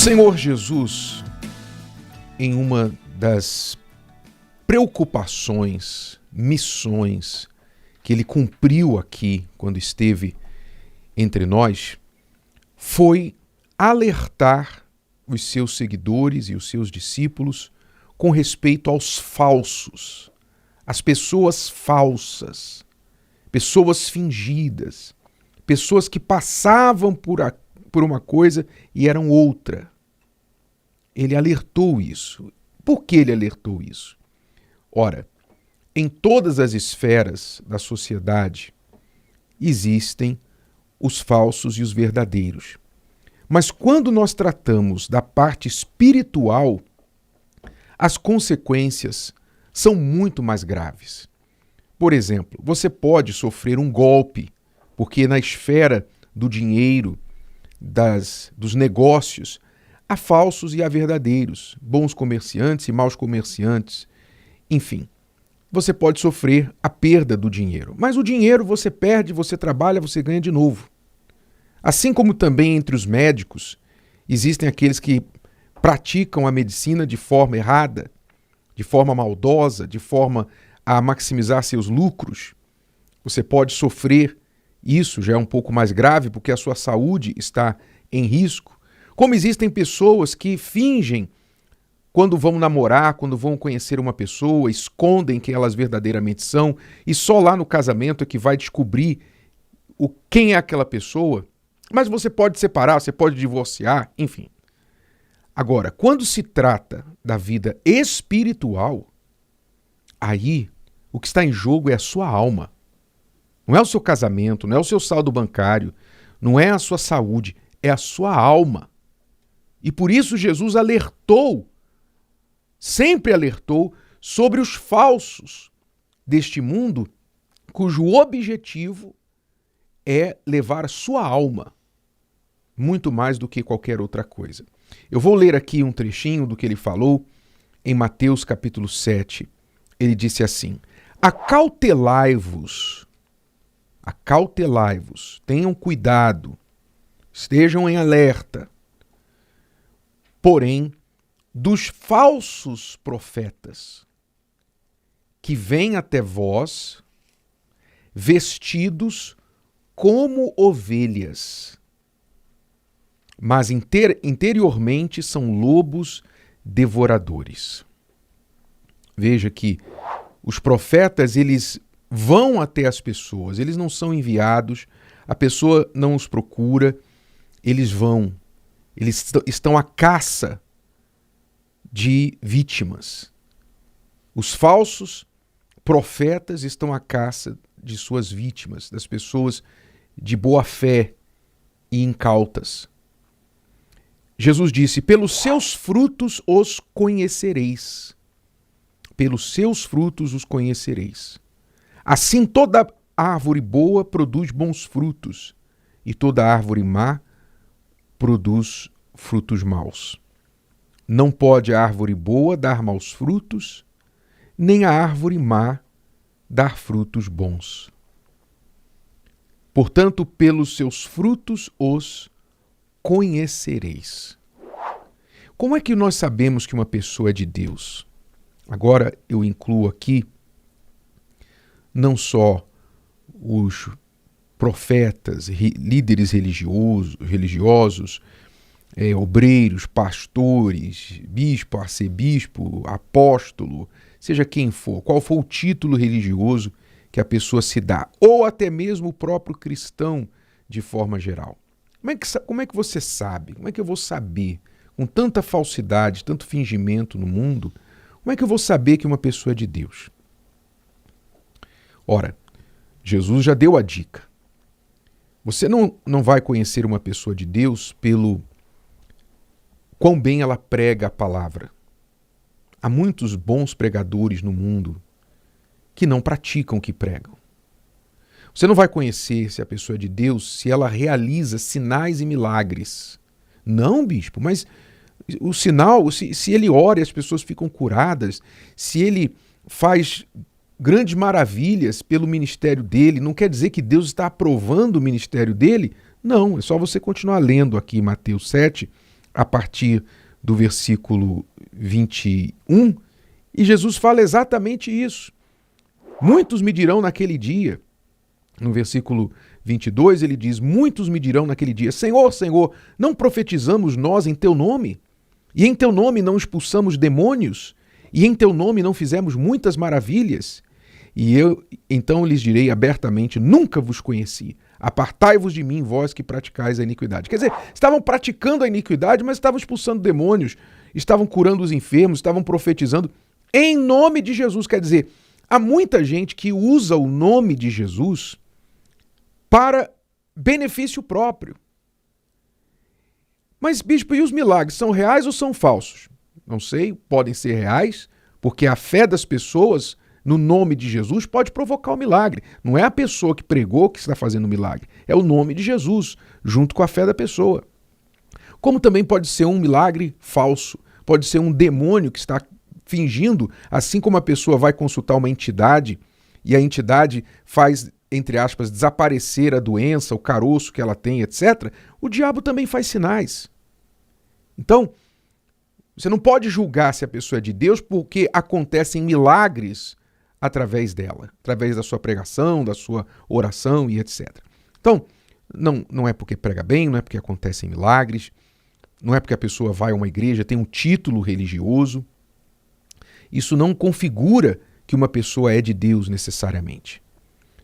Senhor Jesus, em uma das preocupações, missões que ele cumpriu aqui quando esteve entre nós, foi alertar os seus seguidores e os seus discípulos com respeito aos falsos, às pessoas falsas, pessoas fingidas, pessoas que passavam por uma coisa e eram outra. Ele alertou isso. Por que ele alertou isso? Ora, em todas as esferas da sociedade existem os falsos e os verdadeiros. Mas quando nós tratamos da parte espiritual, as consequências são muito mais graves. Por exemplo, você pode sofrer um golpe, porque na esfera do dinheiro, dos negócios, há falsos e há verdadeiros, bons comerciantes e maus comerciantes. Enfim, você pode sofrer a perda do dinheiro. Mas o dinheiro você perde, você trabalha, você ganha de novo. Assim como também entre os médicos, existem aqueles que praticam a medicina de forma errada, de forma maldosa, de forma a maximizar seus lucros. Você pode sofrer, isso já é um pouco mais grave porque a sua saúde está em risco. Como existem pessoas que fingem quando vão namorar, quando vão conhecer uma pessoa, escondem quem elas verdadeiramente são e só lá no casamento é que vai descobrir quem é aquela pessoa. Mas você pode separar, você pode divorciar, enfim. Agora, quando se trata da vida espiritual, aí o que está em jogo é a sua alma. Não é o seu casamento, não é o seu saldo bancário, não é a sua saúde, é a sua alma. E por isso Jesus alertou, sempre alertou, sobre os falsos deste mundo, cujo objetivo é levar a sua alma, muito mais do que qualquer outra coisa. Eu vou ler aqui um trechinho do que ele falou em Mateus capítulo 7. Ele disse assim: acautelai-vos, tenham cuidado, estejam em alerta, porém, dos falsos profetas que vêm até vós vestidos como ovelhas, mas interiormente são lobos devoradores. Veja que os profetas, eles vão até as pessoas, eles não são enviados, a pessoa não os procura, eles vão, eles estão à caça de vítimas. Os falsos profetas estão à caça de suas vítimas, das pessoas de boa fé e incautas. Jesus disse: pelos seus frutos os conhecereis. Pelos seus frutos os conhecereis. Assim toda árvore boa produz bons frutos, e toda árvore má produz frutos maus. Não pode a árvore boa dar maus frutos, nem a árvore má dar frutos bons. Portanto, pelos seus frutos os conhecereis. Como é que nós sabemos que uma pessoa é de Deus? Agora eu incluo aqui não só os profetas, líderes religiosos, obreiros, pastores, bispo, arcebispo, apóstolo, seja quem for, qual for o título religioso que a pessoa se dá, ou até mesmo o próprio cristão de forma geral. Como é que você sabe? Como é que eu vou saber? Com tanta falsidade, tanto fingimento no mundo, como é que eu vou saber que uma pessoa é de Deus? Ora, Jesus já deu a dica. Você não vai conhecer uma pessoa de Deus pelo quão bem ela prega a palavra. Há muitos bons pregadores no mundo que não praticam o que pregam. Você não vai conhecer se a pessoa é de Deus se ela realiza sinais e milagres. Não, bispo, mas o sinal, se ele ora e as pessoas ficam curadas, se ele faz grandes maravilhas pelo ministério dele, não quer dizer que Deus está aprovando o ministério dele? Não, é só você continuar lendo aqui Mateus 7, a partir do versículo 21, e Jesus fala exatamente isso. Muitos me dirão naquele dia, no versículo 22, ele diz: muitos me dirão naquele dia: Senhor, Senhor, não profetizamos nós em teu nome? E em teu nome não expulsamos demônios? E em teu nome não fizemos muitas maravilhas? E eu então lhes direi abertamente: nunca vos conheci. Apartai-vos de mim, vós que praticais a iniquidade. Quer dizer, estavam praticando a iniquidade, mas estavam expulsando demônios, estavam curando os enfermos, estavam profetizando em nome de Jesus. Quer dizer, há muita gente que usa o nome de Jesus para benefício próprio. Mas, bispo, e os milagres são reais ou são falsos? Não sei, podem ser reais, porque a fé das pessoas no nome de Jesus pode provocar o milagre. Não é a pessoa que pregou que está fazendo o milagre, é o nome de Jesus, junto com a fé da pessoa. Como também pode ser um milagre falso, pode ser um demônio que está fingindo, assim como a pessoa vai consultar uma entidade e a entidade faz, entre aspas, desaparecer a doença, o caroço que ela tem, etc., o diabo também faz sinais. Então, você não pode julgar se a pessoa é de Deus porque acontecem milagres através dela, através da sua pregação, da sua oração e etc. Então, não é porque prega bem, não é porque acontecem milagres, não é porque a pessoa vai a uma igreja, tem um título religioso. Isso não configura que uma pessoa é de Deus necessariamente.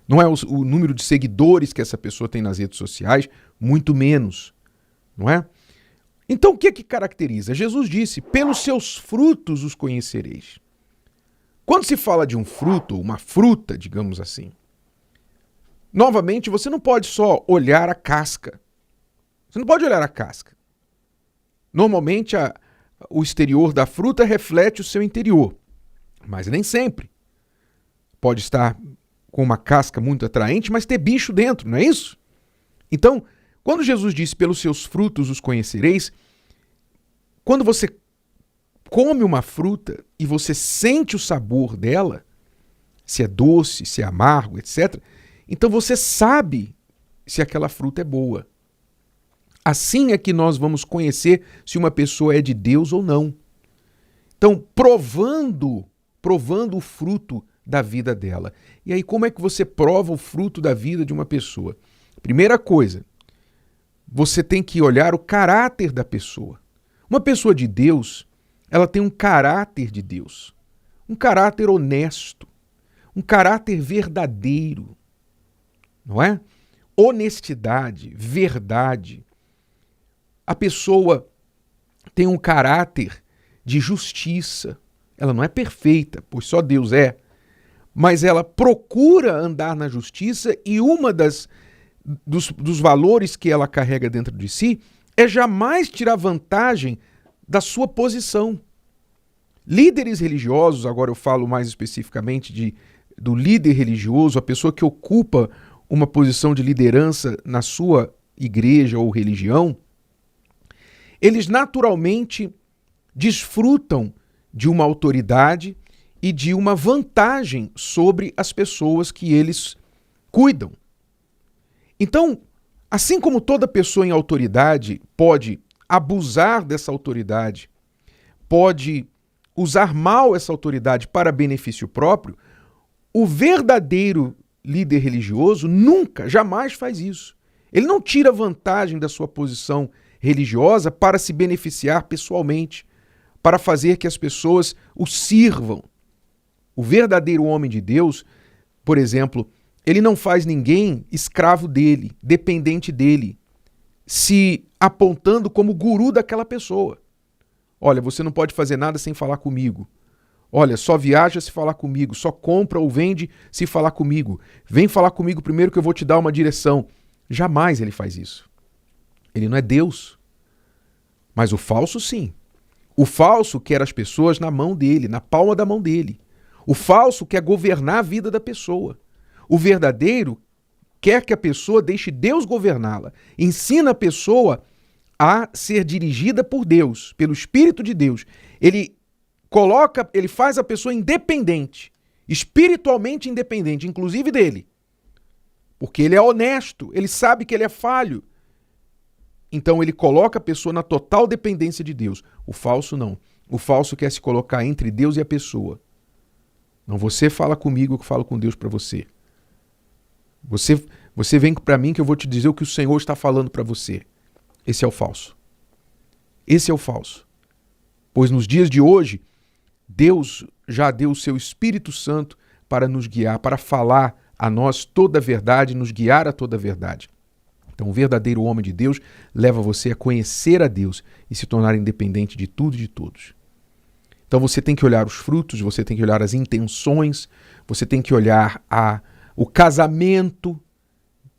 Não é o número de seguidores que essa pessoa tem nas redes sociais, muito menos, não é? Então o que é que caracteriza? Jesus disse: pelos seus frutos os conhecereis. Quando se fala de um fruto, uma fruta, digamos assim, novamente você não pode só olhar a casca. Você não pode olhar a casca. Normalmente o exterior da fruta reflete o seu interior, mas nem sempre. Pode estar com uma casca muito atraente, mas ter bicho dentro, não é isso? Então, quando Jesus disse: pelos seus frutos os conhecereis, quando você come uma fruta e você sente o sabor dela, se é doce, se é amargo, etc., então você sabe se aquela fruta é boa. Assim é que nós vamos conhecer se uma pessoa é de Deus ou não. Então, provando o fruto da vida dela. E aí, como é que você prova o fruto da vida de uma pessoa? Primeira coisa, você tem que olhar o caráter da pessoa. Uma pessoa de Deus, ela tem um caráter de Deus, um caráter honesto, um caráter verdadeiro, não é? Honestidade, verdade. A pessoa tem um caráter de justiça. Ela não é perfeita, pois só Deus é, mas ela procura andar na justiça e uma dos valores que ela carrega dentro de si é jamais tirar vantagem da sua posição. Líderes religiosos, agora eu falo mais especificamente do líder religioso, a pessoa que ocupa uma posição de liderança na sua igreja ou religião, eles naturalmente desfrutam de uma autoridade e de uma vantagem sobre as pessoas que eles cuidam. Então, assim como toda pessoa em autoridade pode abusar dessa autoridade, pode usar mal essa autoridade para benefício próprio, o verdadeiro líder religioso nunca, jamais faz isso. Ele não tira vantagem da sua posição religiosa para se beneficiar pessoalmente, para fazer que as pessoas o sirvam. O verdadeiro homem de Deus, por exemplo, ele não faz ninguém escravo dele, dependente dele, se apontando como guru daquela pessoa. Olha, você não pode fazer nada sem falar comigo. Olha, só viaja se falar comigo, só compra ou vende se falar comigo. Vem falar comigo primeiro que eu vou te dar uma direção. Jamais ele faz isso. Ele não é Deus. Mas o falso, sim. O falso quer as pessoas na mão dele, na palma da mão dele. O falso quer governar a vida da pessoa. O verdadeiro quer que a pessoa deixe Deus governá-la. Ensina a pessoa a ser dirigida por Deus, pelo Espírito de Deus. Ele faz a pessoa independente, espiritualmente independente, inclusive dele. Porque ele é honesto, ele sabe que ele é falho. Então ele coloca a pessoa na total dependência de Deus. O falso não. O falso quer se colocar entre Deus e a pessoa. Não, você fala comigo, eu falo com Deus para você. Você vem para mim que eu vou te dizer o que o Senhor está falando para você. Esse é o falso. Esse é o falso. Pois nos dias de hoje, Deus já deu o seu Espírito Santo para nos guiar, para falar a nós toda a verdade, nos guiar a toda a verdade. Então, o verdadeiro homem de Deus leva você a conhecer a Deus e se tornar independente de tudo e de todos. Então, você tem que olhar os frutos, você tem que olhar as intenções, você tem que olhar o casamento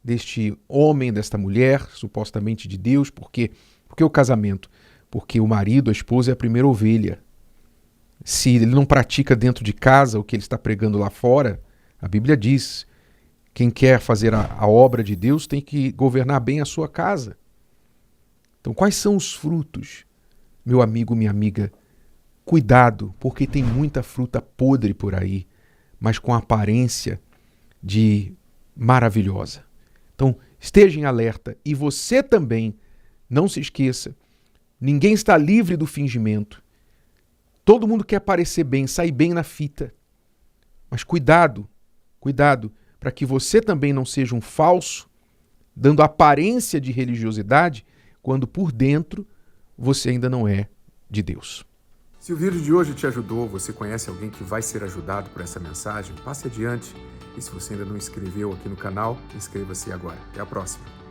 deste homem, desta mulher, supostamente de Deus. Por quê? Por que o casamento? Porque o marido, a esposa, é a primeira ovelha. Se ele não pratica dentro de casa o que ele está pregando lá fora, a Bíblia diz: quem quer fazer a obra de Deus tem que governar bem a sua casa. Então, quais são os frutos? Meu amigo, minha amiga, cuidado, porque tem muita fruta podre por aí, mas com aparência de maravilhosa. Então, esteja em alerta. E você também, não se esqueça, ninguém está livre do fingimento. Todo mundo quer parecer bem, sair bem na fita. Mas cuidado, cuidado, para que você também não seja um falso, dando aparência de religiosidade, quando por dentro você ainda não é de Deus. Se o vídeo de hoje te ajudou, você conhece alguém que vai ser ajudado por essa mensagem, passe adiante. E se você ainda não inscreveu aqui no canal, inscreva-se agora. Até a próxima.